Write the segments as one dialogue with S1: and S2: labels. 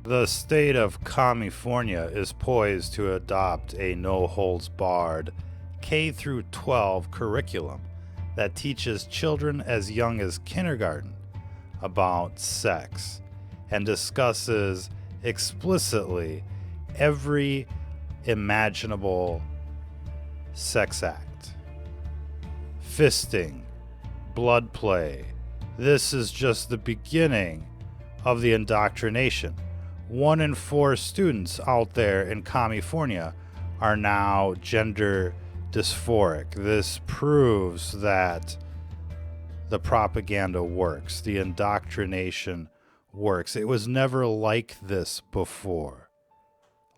S1: The state of Commifornia is poised to adopt a no-holds-barred K-12 curriculum that teaches children as young as kindergarten about sex and discusses explicitly every imaginable sex act. Fisting, blood play. This is just the beginning of the indoctrination. 1 in 4 students out there in Commifornia are now gender dysphoric. This proves that the propaganda works, the indoctrination works. It was never like this before,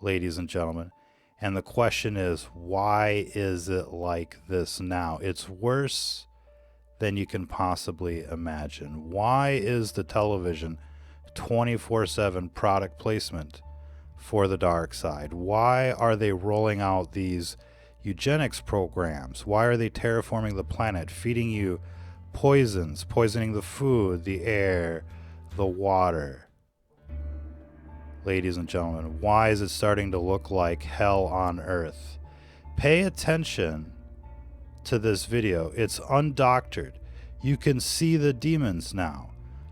S1: ladies and gentlemen. And the question is, why is it like this now? It's worse than you can possibly imagine. Why is the television 24/7 product placement for the dark side? Why are they rolling out these eugenics programs? Why are they terraforming the planet, feeding you poisons, poisoning the food, the air, the water? Ladies and gentlemen, why is it starting to look like hell on earth? Pay attention to this video. It's undoctored. You can see the demons now.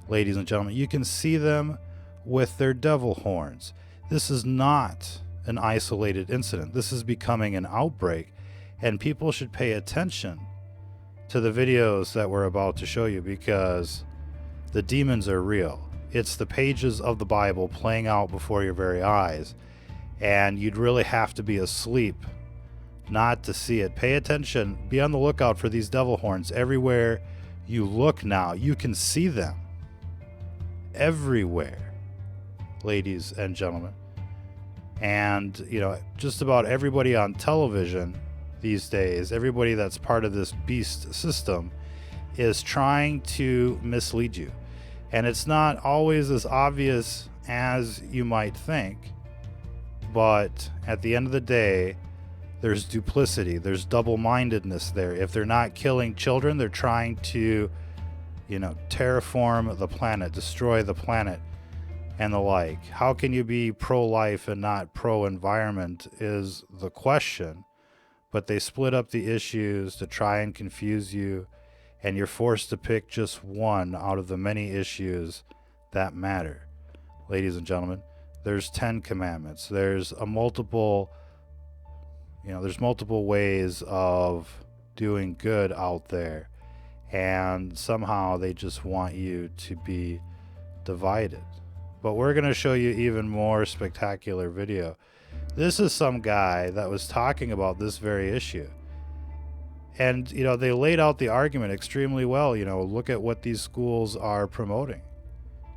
S1: Ladies and gentlemen, you can see them with their devil horns. This is not an isolated incident. This is becoming an outbreak, and people should pay attention to the videos that we're about to show you, because the demons are real. It's the pages of the Bible playing out before your very eyes, and you'd really have to be asleep not to see it. Pay attention. Be on the lookout for these devil horns. Everywhere you look now, you can see them. Everywhere, ladies and gentlemen. And, just about everybody on television these days, everybody that's part of this beast system, is trying to mislead you. And it's not always as obvious as you might think, but at the end of the day, there's duplicity, there's double-mindedness there. If they're not killing children, they're trying to terraform the planet, destroy the planet, and the like. How can you be pro-life and not pro-environment is the question. But they split up the issues to try and confuse you, and you're forced to pick just one out of the many issues that matter. Ladies and gentlemen, there's 10 commandments. There's multiple ways of doing good out there. And somehow they just want you to be divided. But we're going to show you even more spectacular video. This is some guy that was talking about this very issue. And, they laid out the argument extremely well. Look at what these schools are promoting.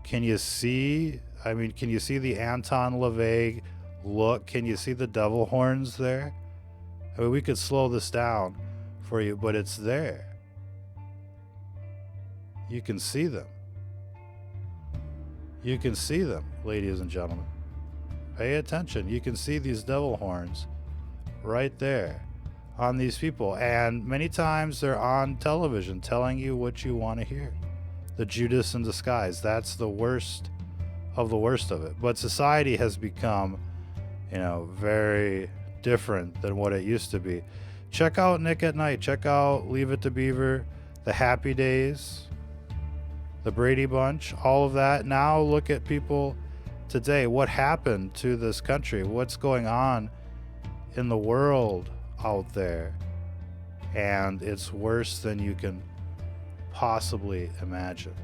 S1: Can you see the Anton LaVey look? Can you see the devil horns there? We could slow this down for you, but it's there. You can see them. You can see them, ladies and gentlemen. Pay attention. You can see these devil horns right there on these people. And many times they're on television telling you what you want to hear. The Judas in disguise. That's the worst of the worst of it. But society has become, very different than what it used to be. Check out Nick at Night. Check out Leave It to Beaver, The Happy Days, The Brady Bunch, all of that. Now look at people today. What happened to this country? What's going on in the world out there? And it's worse than you can possibly imagine.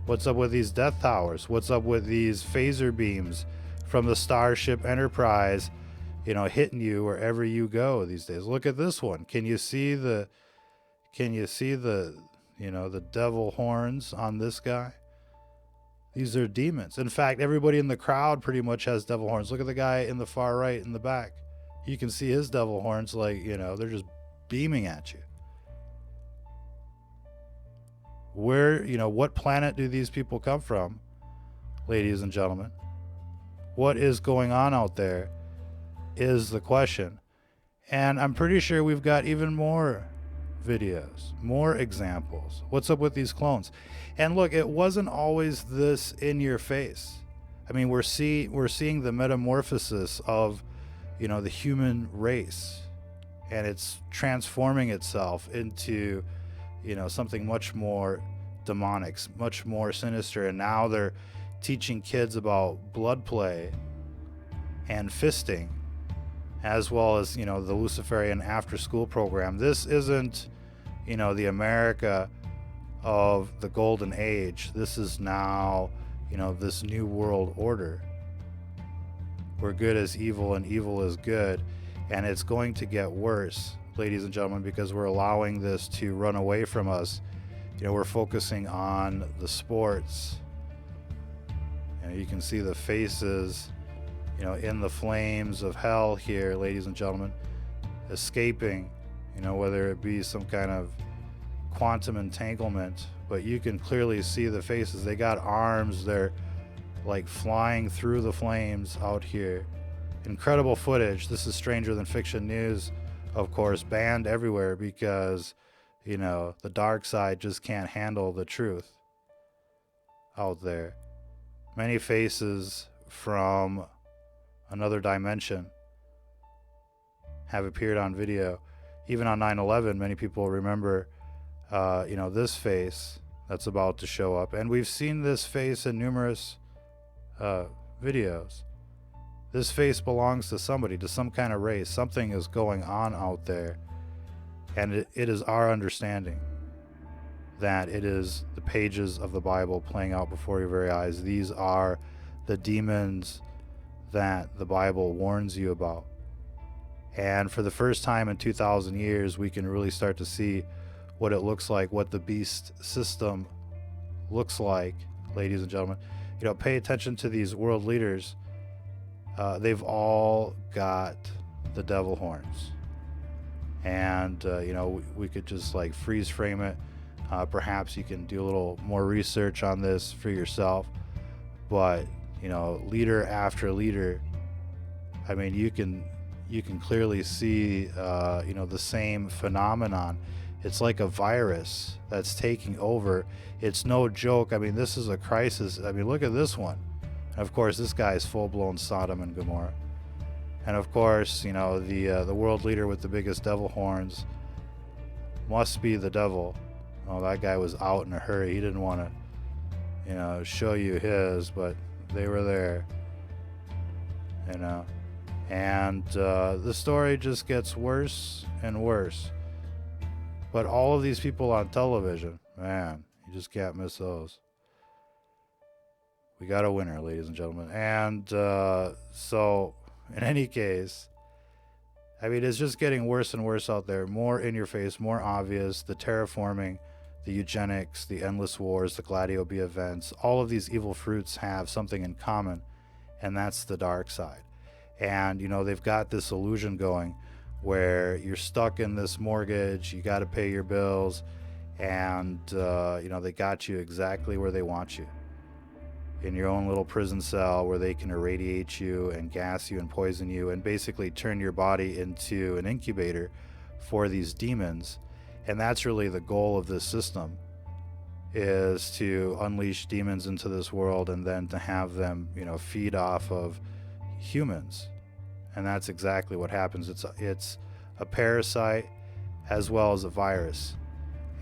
S1: What's up with these death towers? What's up with these phaser beams from the Starship Enterprise, hitting you wherever you go these days? Look at this one. Can you see the devil horns on this guy? These are demons. In fact, everybody in the crowd pretty much has devil horns. Look at the guy in the far right in the back. You can see his devil horns, they're just beaming at you. Where, what planet do these people come from, ladies and gentlemen? What is going on out there is the question. And I'm pretty sure we've got even more videos, more examples. What's up with these clones? And look, it wasn't always this in your face. I mean, we're seeing the metamorphosis of, the human race, and it's transforming itself into, something much more demonic, much more sinister. And now they're teaching kids about blood play and fisting, as well as, the Luciferian after school program. This isn't, the America of the golden age. This is now, this new world order where good is evil and evil is good. And it's going to get worse, ladies and gentlemen, because we're allowing this to run away from us. We're focusing on the sports. You can see the faces, in the flames of hell here, ladies and gentlemen, escaping, whether it be some kind of quantum entanglement, but you can clearly see the faces. They got arms, they're like flying through the flames out here. Incredible footage. This is Stranger Than Fiction news, of course, banned everywhere because, the dark side just can't handle the truth out there. Many faces from another dimension have appeared on video. Even on 9/11, many people remember, this face that's about to show up. And we've seen this face in numerous videos. This face belongs to somebody, to some kind of race. Something is going on out there. And it is our understanding that it is the pages of the Bible playing out before your very eyes. These are the demons that the Bible warns you about. And for the first time in 2,000 years, we can really start to see what it looks like, what the beast system looks like, ladies and gentlemen. Pay attention to these world leaders. They've all got the devil horns. And, we could just like freeze frame it. Perhaps you can do a little more research on this for yourself. But, leader after leader, I mean, you can clearly see, the same phenomenon. It's like a virus that's taking over. It's no joke. I mean, this is a crisis. I mean, look at this one. And of course, this guy is full-blown Sodom and Gomorrah. And of course, the world leader with the biggest devil horns must be the devil. Oh, that guy was out in a hurry. He didn't want to, show you his, but they were there. And the story just gets worse and worse. But all of these people on television, man, you just can't miss those. We got a winner, ladies and gentlemen. And so, in any case, I mean, it's just getting worse and worse out there. More in your face, more obvious. The terraforming, the eugenics, the endless wars, the Gladio B events. All of these evil fruits have something in common, and that's the dark side. And, they've got this illusion going where you're stuck in this mortgage, you got to pay your bills, and, they got you exactly where they want you. In your own little prison cell where they can irradiate you and gas you and poison you and basically turn your body into an incubator for these demons. And that's really the goal of this system, is to unleash demons into this world and then to have them, feed off of humans. And that's exactly what happens. It's a parasite as well as a virus,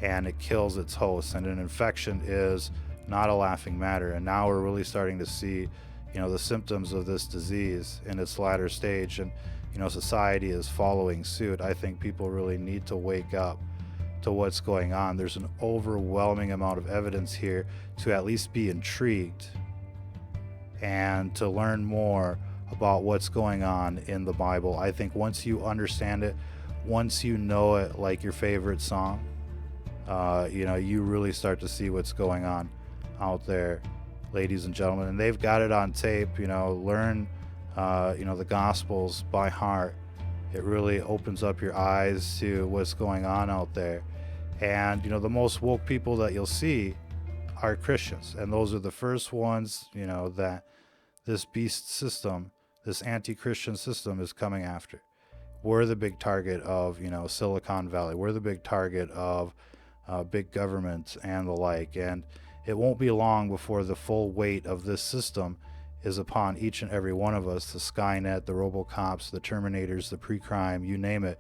S1: and it kills its host. And an infection is not a laughing matter. And now we're really starting to see, the symptoms of this disease in its latter stage. And, society is following suit. I think people really need to wake up to what's going on. There's an overwhelming amount of evidence here to at least be intrigued and to learn more about what's going on in the Bible. I think once you understand it, once you know it like your favorite song, you really start to see what's going on out there, ladies and gentlemen. And they've got it on tape. Learn the Gospels by heart. It really opens up your eyes to what's going on out there. And the most woke people that you'll see are Christians, and those are the first ones that this beast system, this anti-Christian system, is coming after. We're the big target of Silicon Valley. We're the big target of big government and the like. And it won't be long before the full weight of this system is upon each and every one of us. The Skynet, the Robocops, the Terminators, the pre-crime, you name it.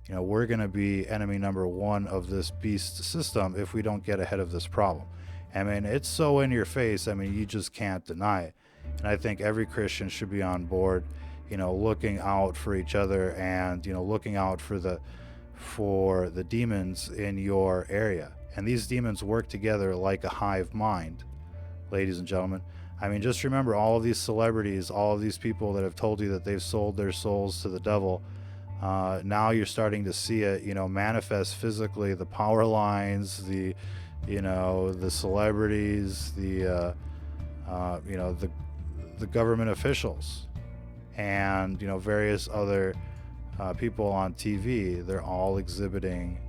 S1: We're going to be enemy number one of this beast system if we don't get ahead of this problem. I mean, it's so in your face. I mean, you just can't deny it. And I think every Christian should be on board, looking out for each other and, looking out for the demons in your area. And these demons work together like a hive mind, ladies and gentlemen. I mean, just remember all of these celebrities, all of these people that have told you that they've sold their souls to the devil. Now you're starting to see it, manifest physically. The power lines, the celebrities, the government officials, and various other people on TV. They're all exhibiting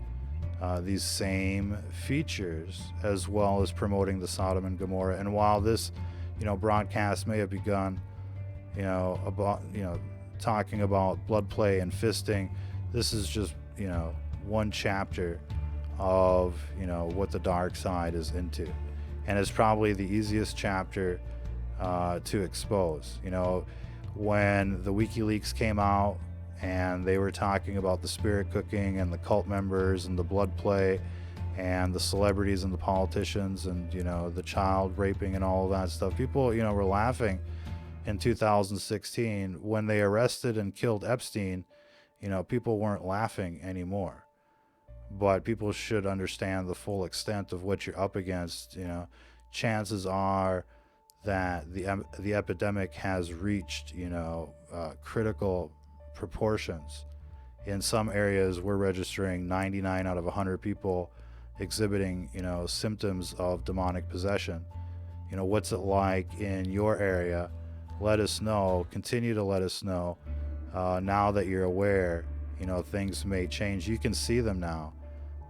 S1: these same features, as well as promoting the Sodom and Gomorrah. And while this broadcast may have begun about talking about blood play and fisting, this is just one chapter of what the dark side is into, and it's probably the easiest chapter to expose. When the WikiLeaks came out and they were talking about the spirit cooking and the cult members and the blood play and the celebrities and the politicians and the child raping and all of that stuff, people were laughing in 2016. When they arrested and killed Epstein, people weren't laughing anymore. But people should understand the full extent of what you're up against. Chances are that the epidemic has reached critical proportions. In some areas, we're registering 99 out of 100 people exhibiting symptoms of demonic possession. What's it like in your area? Let us know. Continue to let us know. Now that you're aware, things may change. You can see them now,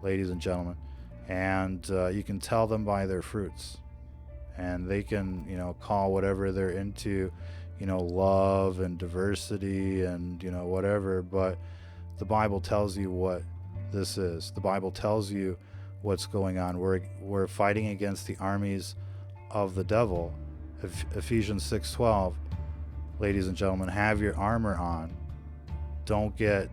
S1: ladies and gentlemen, and you can tell them by their fruits. And they can call whatever they're into love and diversity and whatever, but the Bible tells you what this is. The Bible tells you what's going on. We're fighting against the armies of the devil. Ephesians 6:12. Ladies and gentlemen, have your armor on. Don't get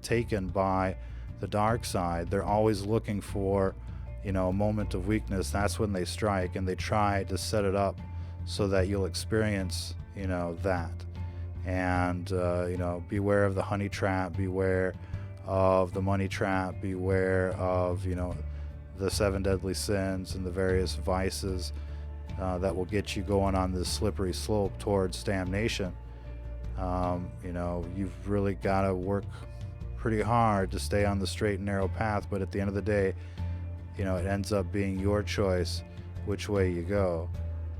S1: taken by the dark side. They're always looking for a moment of weakness. That's when they strike, and they try to set it up so that you'll experience that. And beware of the honey trap, beware of the money trap, beware of the 7 deadly sins and the various vices that will get you going on this slippery slope towards damnation. You've really got to work pretty hard to stay on the straight and narrow path, but at the end of the day, it ends up being your choice which way you go.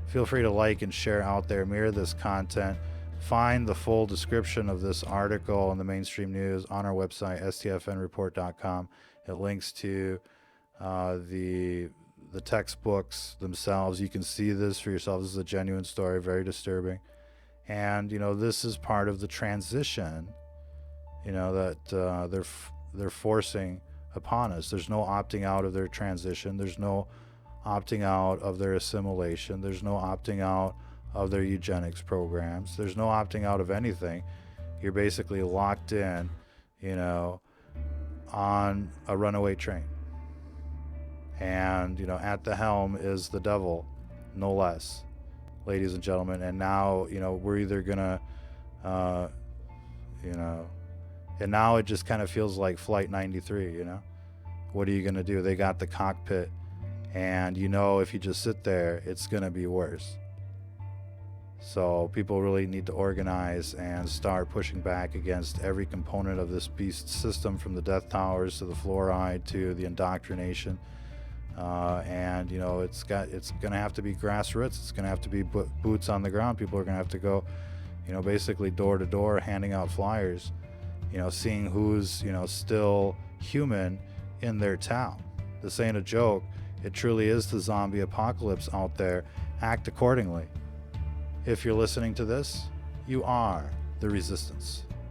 S1: Feel free to like and share out there, mirror this content. Find the full description of this article in the mainstream news on our website, stfnreport.com. It links to the textbooks themselves. You can see this for yourself. This is a genuine story, very disturbing. And this is part of the transition that they're forcing upon us. There's no opting out of their transition. There's no opting out of their assimilation. There's no opting out of their eugenics programs. There's no opting out of anything. You're basically locked in, on a runaway train. And, at the helm is the devil, no less, ladies and gentlemen. And now, we're either gonna, and now it just kind of feels like Flight 93, What are you gonna do? They got the cockpit, and if you just sit there, it's gonna be worse. So people really need to organize and start pushing back against every component of this beast system, from the death towers to the fluoride to the indoctrination. And it's gonna have to be grassroots. It's gonna have to be boots on the ground. People are gonna have to go, basically door to door, handing out flyers, seeing who's still human in their town. This ain't a joke. It truly is the zombie apocalypse out there. Act accordingly. If you're listening to this, you are the resistance.